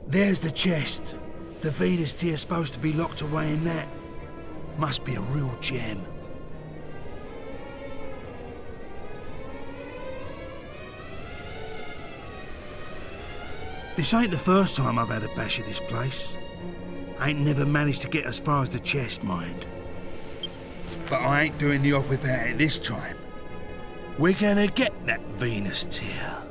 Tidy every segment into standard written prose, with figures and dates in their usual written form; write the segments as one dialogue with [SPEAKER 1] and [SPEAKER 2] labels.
[SPEAKER 1] There's the chest. The Venus tear's supposed to be locked away in that. Must be a real gem. This ain't the first time I've had a bash at this place. I ain't never managed to get as far as the chest, mind. But I ain't doing the off without it this time. We're gonna get that Venus tear.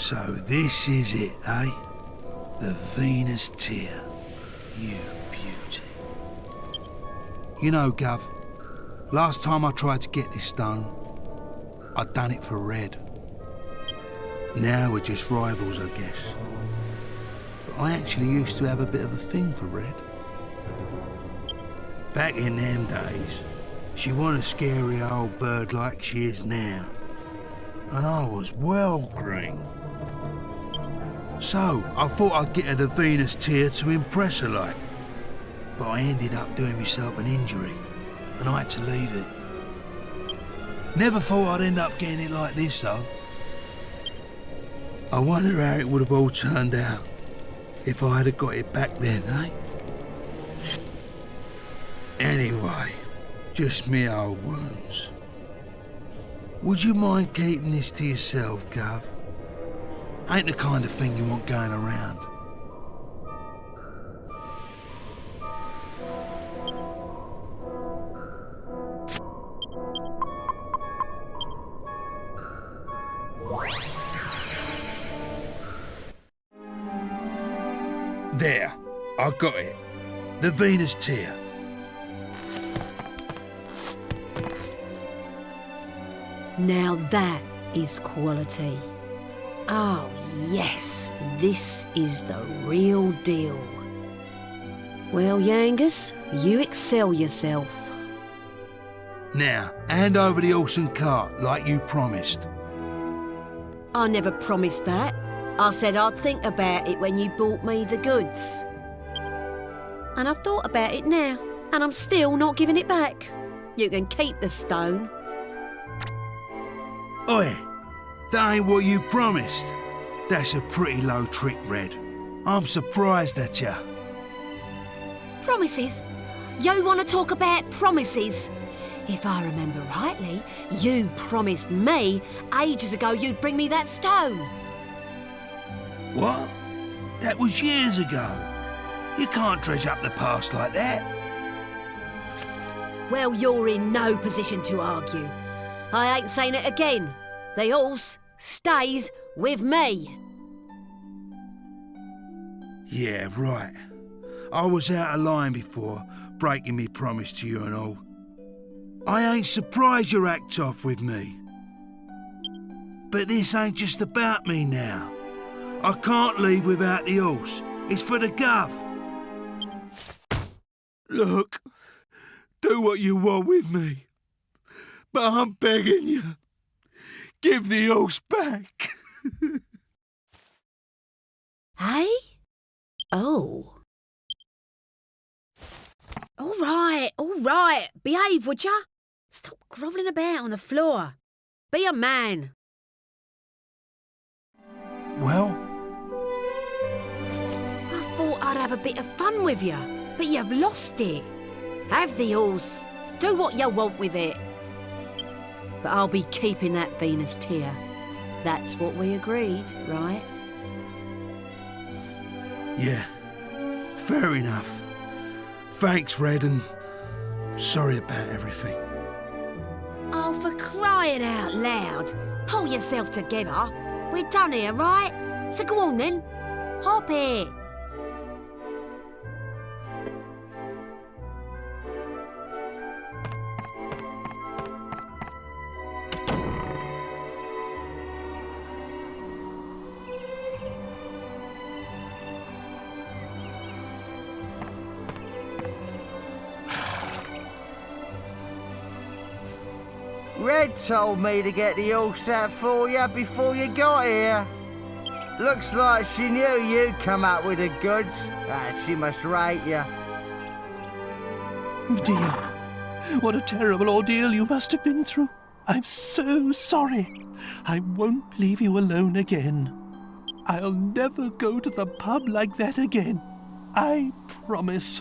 [SPEAKER 1] So this is it, eh? The Venus tear. You beauty. You know, Gov, last time I tried to get this stone, I'd done it for Red. Now we're just rivals, I guess. But I actually used to have a bit of a thing for Red. Back in them days, she wasn't a scary old bird like she is now. And I was well green. So I thought I'd get her the Venus tear to impress her like. But I ended up doing myself an injury, and I had to leave it. Never thought I'd end up getting it like this though. I wonder how it would have all turned out if I had got it back then, eh? Anyway, just me old wounds. Would you mind keeping this to yourself, Gov? Ain't the kind of thing you want going around. There, I got it. The Venus tear.
[SPEAKER 2] Now that is quality. Oh yes, this is the real deal. Well, Yangus, you excel yourself.
[SPEAKER 1] Now, hand over the horse and cart like you promised.
[SPEAKER 2] I never promised that. I said I'd think about it when you bought me the goods. And I've thought about it now, and I'm still not giving it back. You can keep the stone.
[SPEAKER 1] Oi, that ain't what you promised. That's a pretty low trick, Red. I'm surprised at ya.
[SPEAKER 2] Promises? You want to talk about promises? If I remember rightly, you promised me ages ago you'd bring me that stone.
[SPEAKER 1] What? That was years ago. You can't dredge up the past like that.
[SPEAKER 2] Well, you're in no position to argue. I ain't saying it again. The horse stays with me.
[SPEAKER 1] Yeah, right. I was out of line before, breaking me promise to you and all. I ain't surprised you act off with me. But this ain't just about me now. I can't leave without the horse. It's for the Gov. Look, do what you want with me. But I'm begging you, give the horse back.
[SPEAKER 2] Hey? Oh. All right. Behave, would ya? Stop grovelling about on the floor. Be a man.
[SPEAKER 1] Well?
[SPEAKER 2] I thought I'd have a bit of fun with you, but you've lost it. Have the horse. Do what you want with it. But I'll be keeping that Venus tear. That's what we agreed, right?
[SPEAKER 1] Yeah, fair enough. Thanks, Red, and sorry about everything.
[SPEAKER 2] Oh, for crying out loud. Pull yourself together. We're done here, right? So go on then. Hop here.
[SPEAKER 3] Red told me to get the horse out for you before you got here. Looks like she knew you'd come up with the goods. She must rate you.
[SPEAKER 4] Dear, what a terrible ordeal you must have been through. I'm so sorry. I won't leave you alone again. I'll never go to the pub like that again. I promise.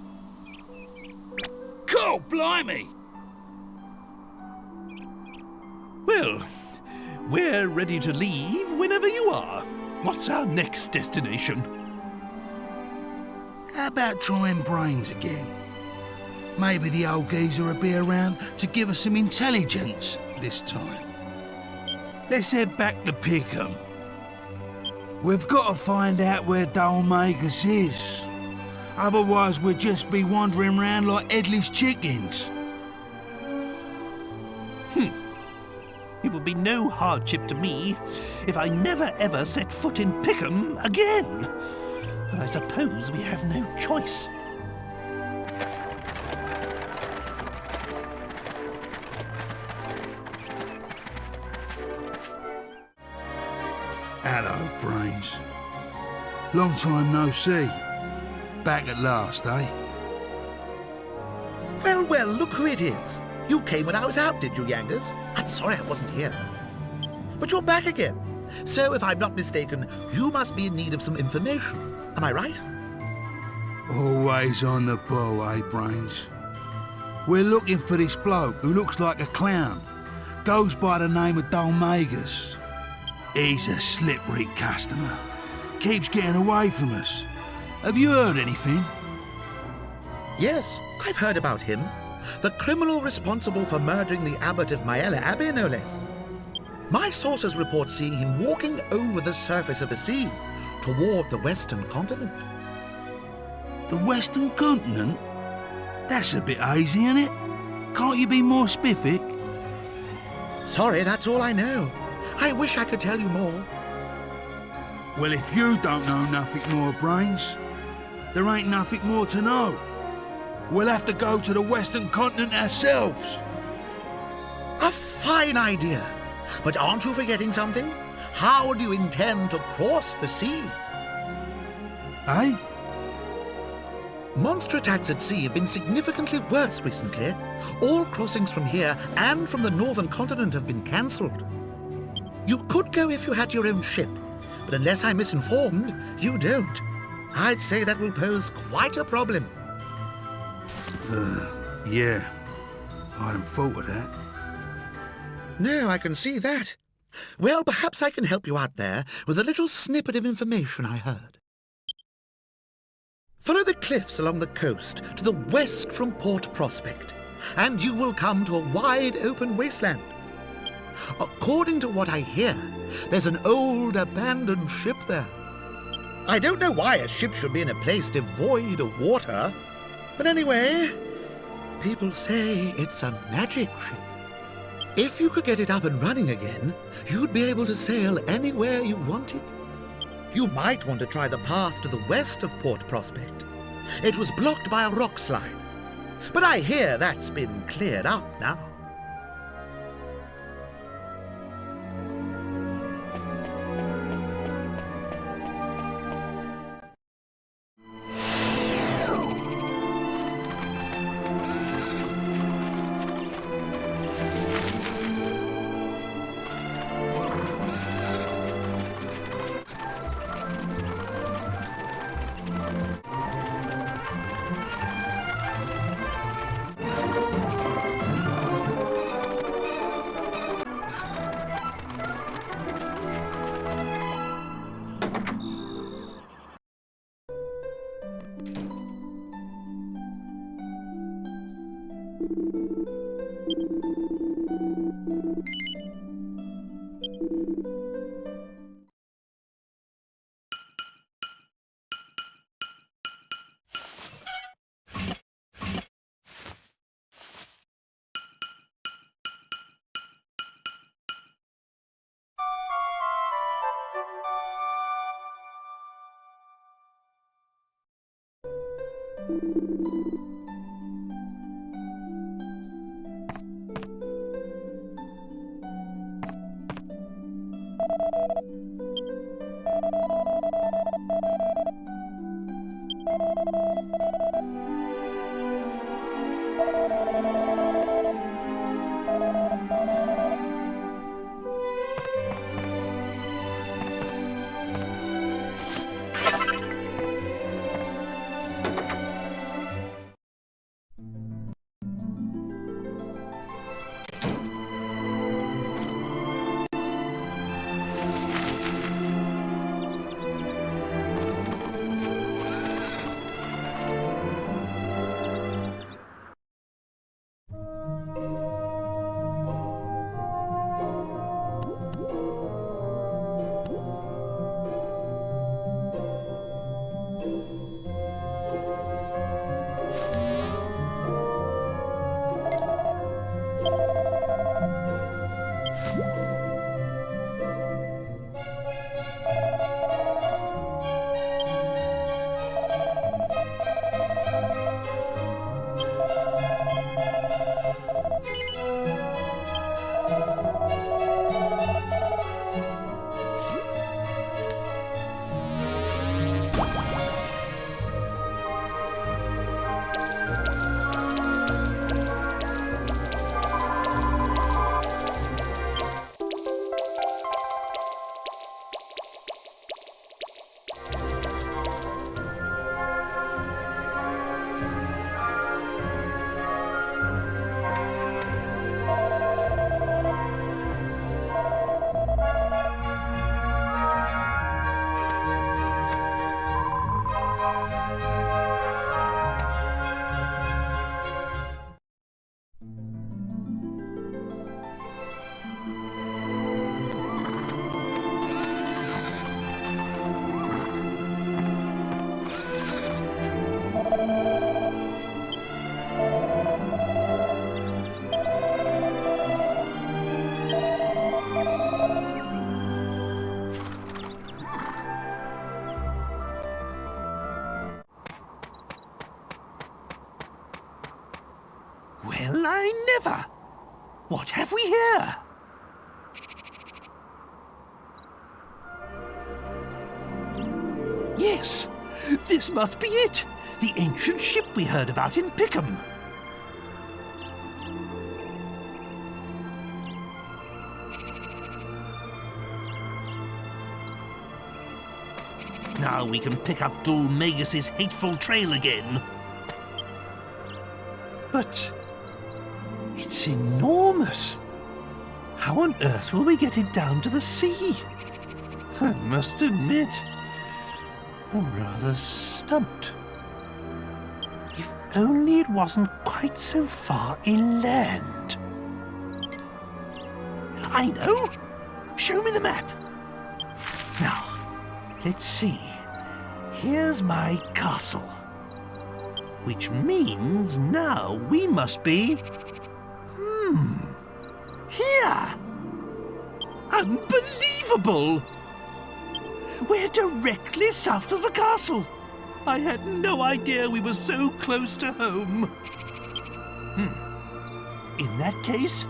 [SPEAKER 1] God blimey!
[SPEAKER 4] Well, we're ready to leave whenever you are. What's our next destination?
[SPEAKER 1] How about trying brains again? Maybe the old geezer will be around to give us some intelligence this time. Let's head back to Pickham. We've got to find out where Dalmagus is. Otherwise we'll just be wandering round like headless chickens.
[SPEAKER 4] It will be no hardship to me if I never ever set foot in Pickham again. But I suppose we have no choice.
[SPEAKER 1] Hello, Brains. Long time no see. Back at last, eh?
[SPEAKER 5] Well, well, look who it is. You came when I was out, did you, Yangers? I'm sorry I wasn't here. But you're back again. So, if I'm not mistaken, you must be in need of some information. Am I right?
[SPEAKER 1] Always on the ball, eh, Brains? We're looking for this bloke who looks like a clown. Goes by the name of Dalmagus. He's a slippery customer. Keeps getting away from us. Have you heard anything?
[SPEAKER 5] Yes, I've heard about him. The criminal responsible for murdering the abbot of Maella Abbey, no less. My sources report seeing him walking over the surface of the sea toward the western continent.
[SPEAKER 1] The Western Continent? That's a bit hazy, isn't it? Can't you be more specific?
[SPEAKER 5] Sorry, that's all I know. I wish I could tell you more.
[SPEAKER 1] Well, if you don't know nothing more, Brains, there ain't nothing more to know. We'll have to go to the Western Continent ourselves.
[SPEAKER 5] A fine idea. But aren't you forgetting something? How do you intend to cross the sea?
[SPEAKER 1] Eh?
[SPEAKER 5] Monster attacks at sea have been significantly worse recently. All crossings from here and from the northern continent have been cancelled. You could go if you had your own ship, but unless I'm misinformed, you don't. I'd say that will pose quite a problem.
[SPEAKER 1] Yeah. I hadn't thought of that.
[SPEAKER 5] No, I can see that. Well, perhaps I can help you out there with a little snippet of information I heard. Follow the cliffs along the coast to the west from Port Prospect, and you will come to a wide open wasteland. According to what I hear, there's an old abandoned ship there. I don't know why a ship should be in a place devoid of water, but anyway, people say it's a magic ship. If you could get it up and running again, you'd be able to sail anywhere you wanted. You might want to try the path to the west of Port Prospect. It was blocked by a rock slide, but I hear that's been cleared up now.
[SPEAKER 4] What have we here? Yes, this must be it. The ancient ship we heard about in Pickham. Now we can pick up Dul Magus's hateful trail again. But it's enormous. How on earth will we get it down to the sea? I must admit, I'm rather stumped. If only it wasn't quite so far inland. I know! Show me the map. Now, let's see. Here's my castle. Which means now we must be... here! Unbelievable! We're directly south of the castle. I had no idea we were so close to home. In that case,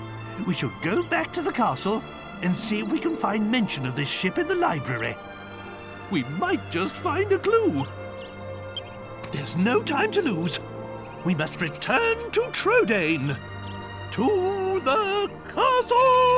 [SPEAKER 4] we should go back to the castle and see if we can find mention of this ship in the library. We might just find a clue. There's no time to lose. We must return to Trodain. To the castle!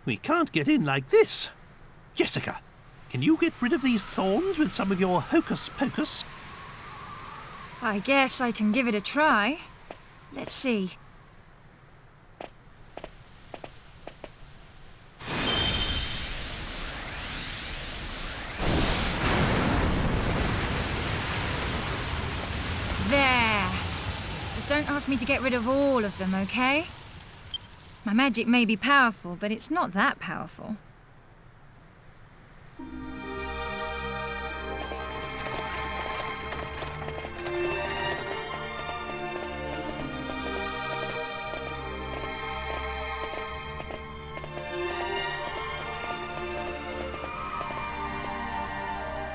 [SPEAKER 4] We can't get in like this. Jessica, can you get rid of these thorns with some of your hocus-pocus?
[SPEAKER 6] I guess I can give it a try. Let's see. There. Just don't ask me to get rid of all of them, okay? My magic may be powerful, but it's not that powerful.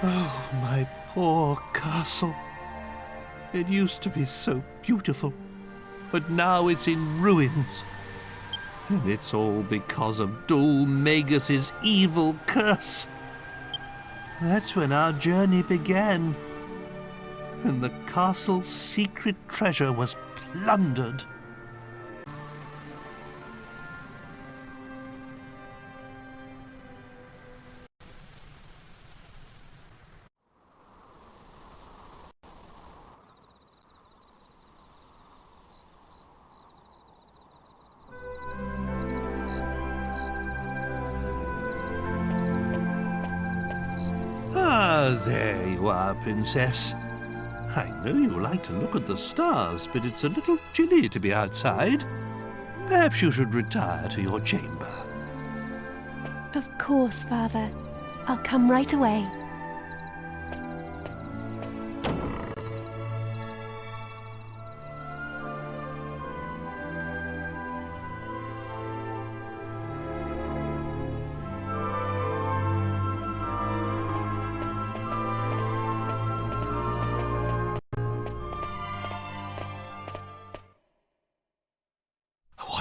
[SPEAKER 4] Oh, my poor castle. It used to be so beautiful, but now it's in ruins. And it's all because of Dul Magus's evil curse. That's when our journey began, and the castle's secret treasure was plundered. There you are, Princess. I know you like to look at the stars, but it's a little chilly to be outside. Perhaps you should retire to your chamber.
[SPEAKER 7] Of course, Father. I'll come right away.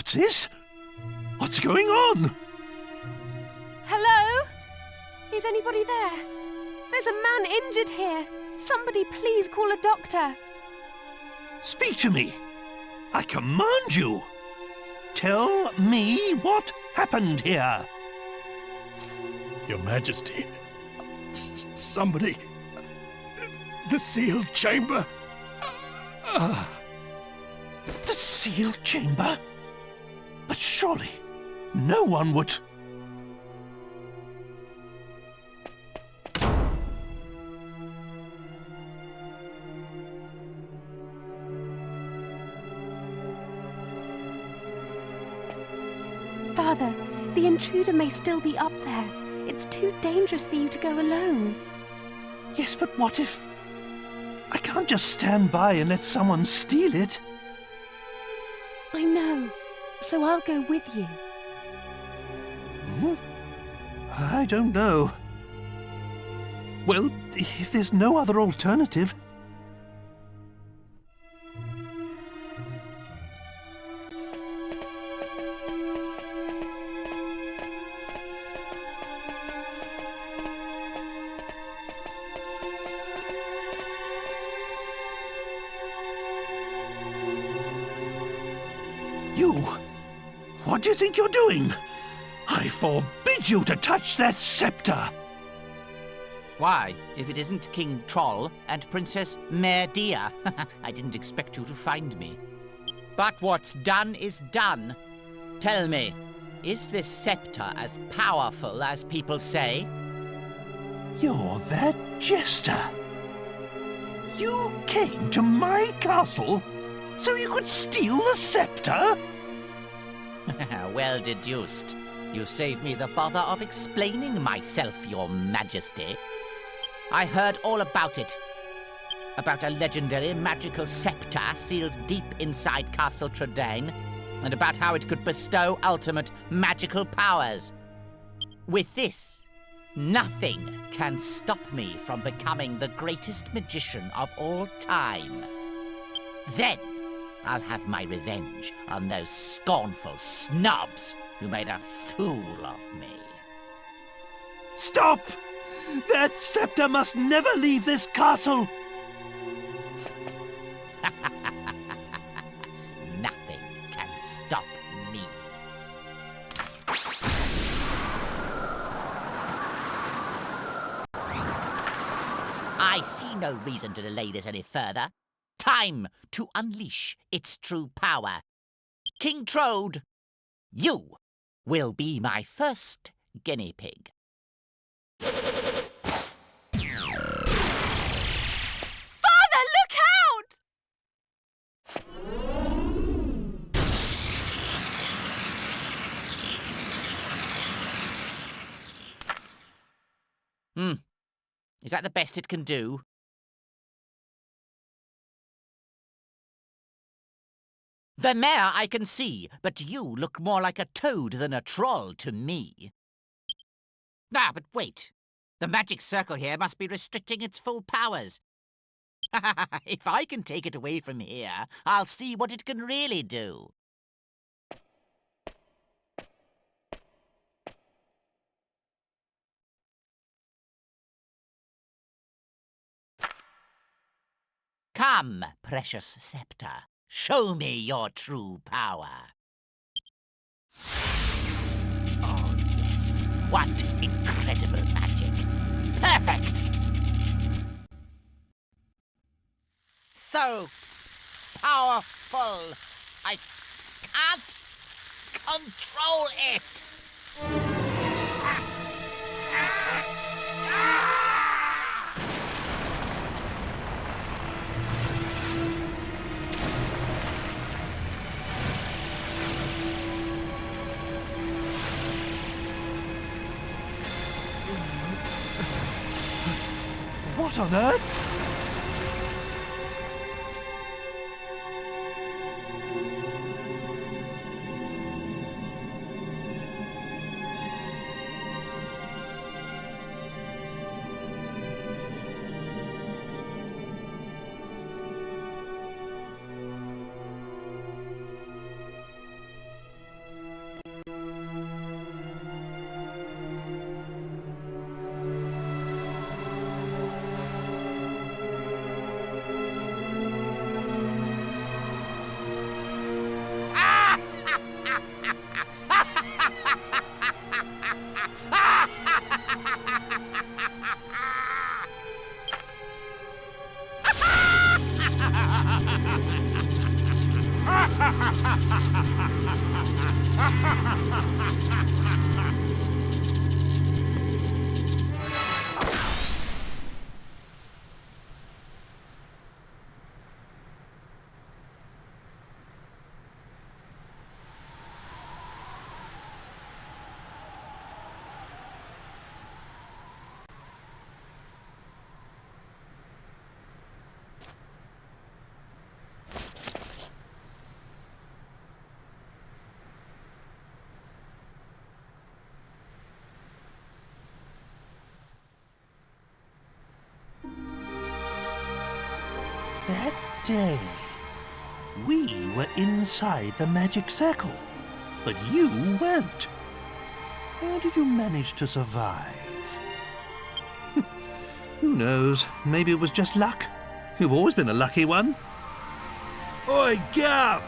[SPEAKER 4] Nazis? What's going on?
[SPEAKER 7] Hello? Is anybody there? There's a man injured here. Somebody please call a doctor.
[SPEAKER 4] Speak to me. I command you. Tell me what happened here.
[SPEAKER 8] Your Majesty, somebody... The sealed chamber...
[SPEAKER 4] The sealed chamber? But surely no one would...
[SPEAKER 7] Father, the intruder may still be up there. It's too dangerous for you to go alone.
[SPEAKER 4] Yes, but what if... I can't just stand by and let someone steal it.
[SPEAKER 7] I know, so I'll go with you.
[SPEAKER 4] I don't know. Well, if there's no other alternative... You! What do you think you're doing? I forbid you to touch that scepter!
[SPEAKER 9] Why, if it isn't King Troll and Princess Merdea, I didn't expect you to find me. But what's done is done. Tell me, is this scepter as powerful as people say?
[SPEAKER 4] You're that jester. You came to my castle so you could steal the scepter?
[SPEAKER 9] Well deduced. You saved me the bother of explaining myself, Your Majesty. I heard all about it. About a legendary magical scepter sealed deep inside Castle Tradaine, and about how it could bestow ultimate magical powers. With this, nothing can stop me from becoming the greatest magician of all time. Then, I'll have my revenge on those scornful snobs who made a fool of me.
[SPEAKER 4] Stop! That scepter must never leave this castle!
[SPEAKER 9] Nothing can stop me. I see no reason to delay this any further. Time to unleash its true power. King Trode, you will be my first guinea pig.
[SPEAKER 7] Father, look out!
[SPEAKER 9] Is that the best it can do? The mare I can see, but you look more like a toad than a troll to me. Ah, but wait. The magic circle here must be restricting its full powers. If I can take it away from here, I'll see what it can really do. Come, precious scepter. Show me your true power. Oh, yes. What incredible magic. Perfect! So powerful. I can't control it.
[SPEAKER 4] What on earth? That day, we were inside the magic circle, but you weren't. How did you manage to survive? Who knows? Maybe it was just luck. You've always been a lucky one.
[SPEAKER 1] Oi, Gav!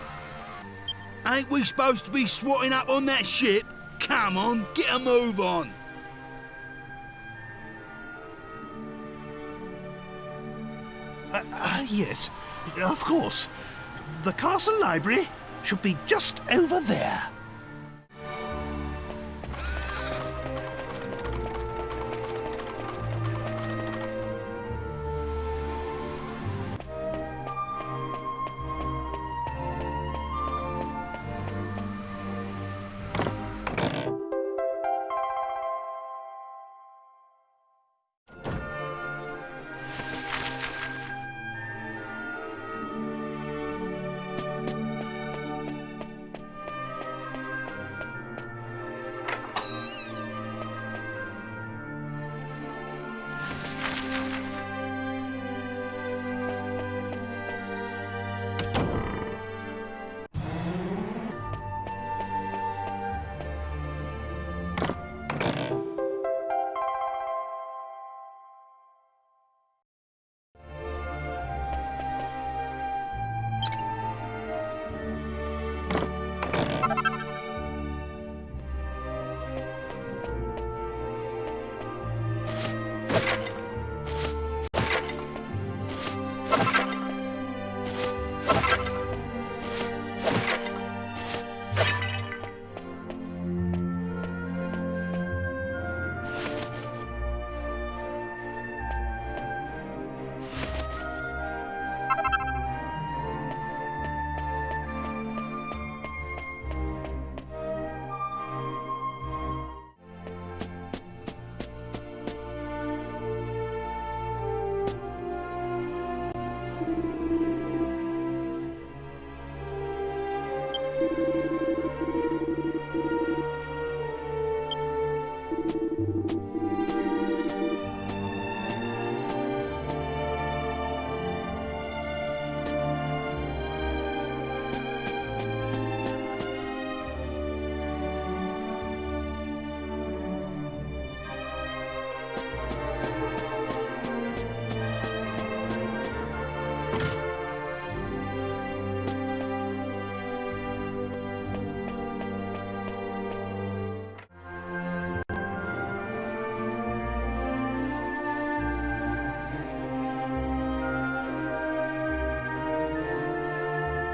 [SPEAKER 1] Ain't we supposed to be swatting up on that ship? Come on, get a move on.
[SPEAKER 4] Yes, of course. The castle library should be just over there.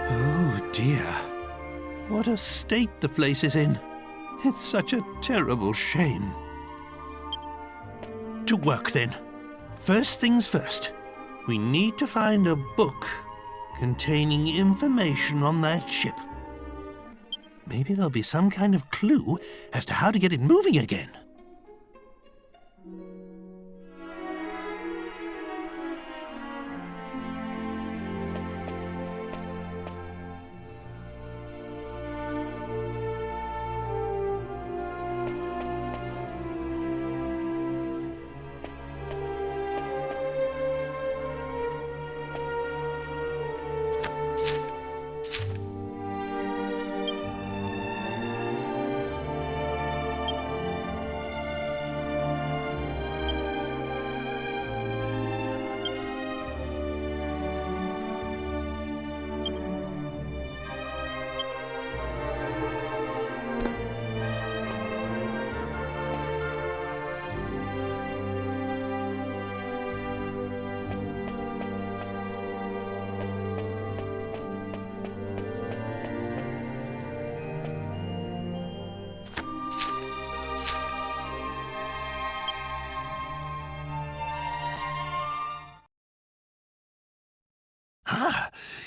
[SPEAKER 4] Oh dear. What a state the place is in. It's such a terrible shame. To work then. First things first. We need to find a book containing information on that ship. Maybe there'll be some kind of clue as to how to get it moving again.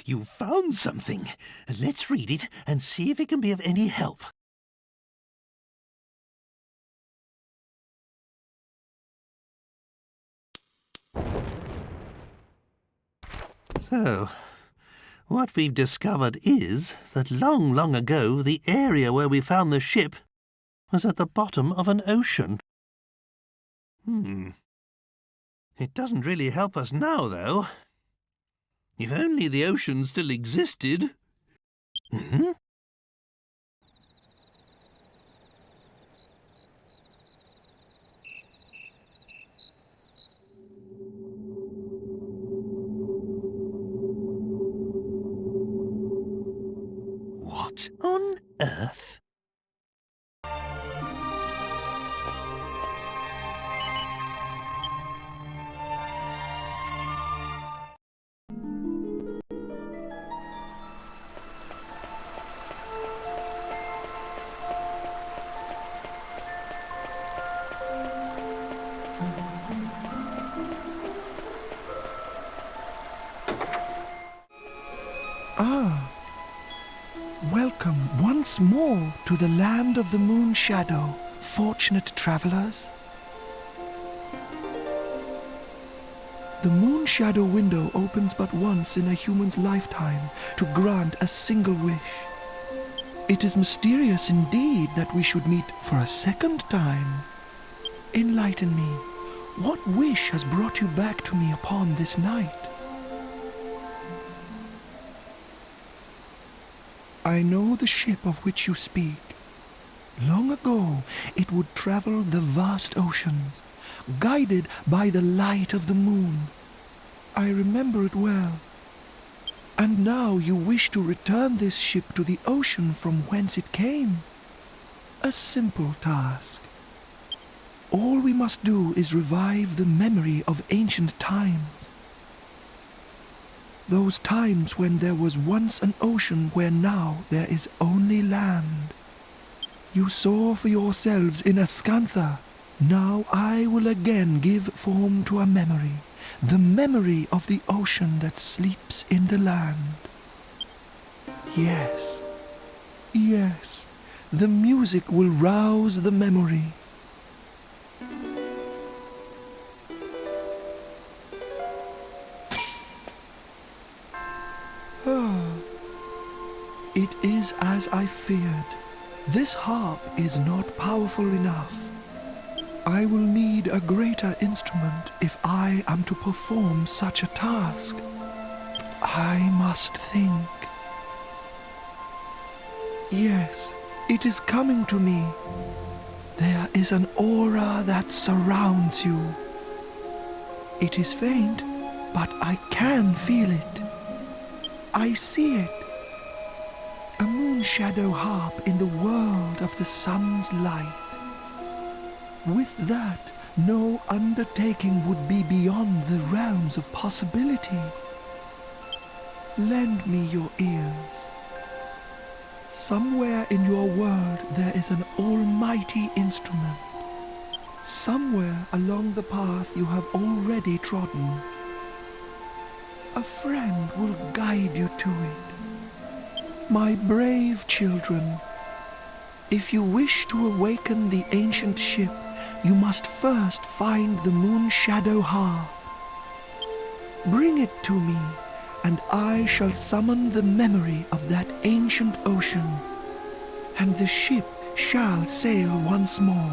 [SPEAKER 4] You found something. Let's read it and see if it can be of any help. So, what we've discovered is that long, long ago the area where we found the ship was at the bottom of an ocean. It doesn't really help us now, though. If only the ocean still existed. What on earth?
[SPEAKER 10] Welcome once more to the land of the moon shadow, fortunate travelers. The moon shadow window opens but once in a human's lifetime to grant a single wish. It is mysterious indeed that we should meet for a second time. Enlighten me. What wish has brought you back to me upon this night? I know the ship of which you speak. Long ago, it would travel the vast oceans, guided by the light of the moon. I remember it well. And now you wish to return this ship to the ocean from whence it came. A simple task. All we must do is revive the memory of ancient times. Those times when there was once an ocean where now there is only land. You saw for yourselves in Ascantha. Now I will again give form to a memory, the memory of the ocean that sleeps in the land. Yes, yes, the music will rouse the memory. It is as I feared. This harp is not powerful enough. I will need a greater instrument if I am to perform such a task. I must think. Yes, it is coming to me. There is an aura that surrounds you. It is faint, but I can feel it. I see it. A moon shadow harp in the world of the sun's light. With that, no undertaking would be beyond the realms of possibility. Lend me your ears. Somewhere in your world there is an almighty instrument. Somewhere along the path you have already trodden. A friend will guide you to it. My brave children, if you wish to awaken the ancient ship, you must first find the moon shadow harp. Bring it to me, and I shall summon the memory of that ancient ocean, and the ship shall sail once more.